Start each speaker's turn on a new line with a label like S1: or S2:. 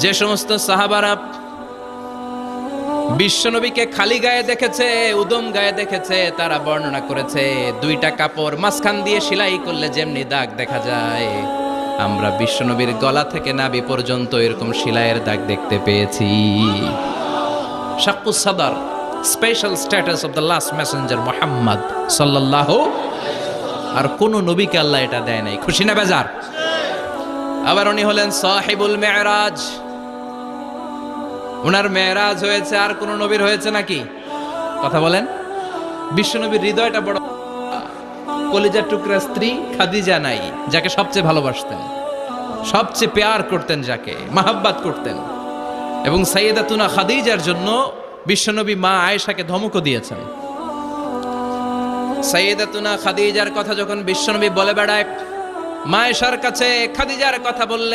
S1: যে সমস্ত সাহাবারা বিশ্বনবীকে খালি গায়ে দেখেছে, উদম গায়ে দেখেছে, তারা বর্ণনা করেছে দুইটা কাপড় মাঝখান দিয়ে সেলাই করলে যেমনি দাগ দেখা যায়, আমরা বিশ্বনবীর গলা থেকে নাভি পর্যন্ত এরকম সেলাইয়ের দাগ দেখতে পেয়েছি। শাক্কুস সাদার, special status of the last Messenger Muhammad সাল্লাল্লাহু। আর কোন নবীকে আল্লাহ এটা দেয় নাই। খুশি না বেজার? আবার উনি হলেন সাহিবুল মেরাজ। ওনার মেরাজ হয়েছে, আর কোন নবীর হয়েছে নাকি? কথা বলেন। বিশ্বনবীর হৃদয়টা বড়। কলিজার টুকরা স্ত্রী খাদিজা নাই, যাকে সবচেয়ে ভালোবাসতেন, সবচেয়ে প্যার করতেন, যাকে মাহাব্বাত করতেন। এবং সাইয়েদাতুনা খাদিজার জন্য বিশ্বনবী মা আয়েশাকে ধমকও দিয়েছেন। সাইয়েদাতুনা খাদিজার কথা যখন বিশ্বনবী বলে বেড়ায়, মা আয়েশার কাছে খাদিজার কথা বললে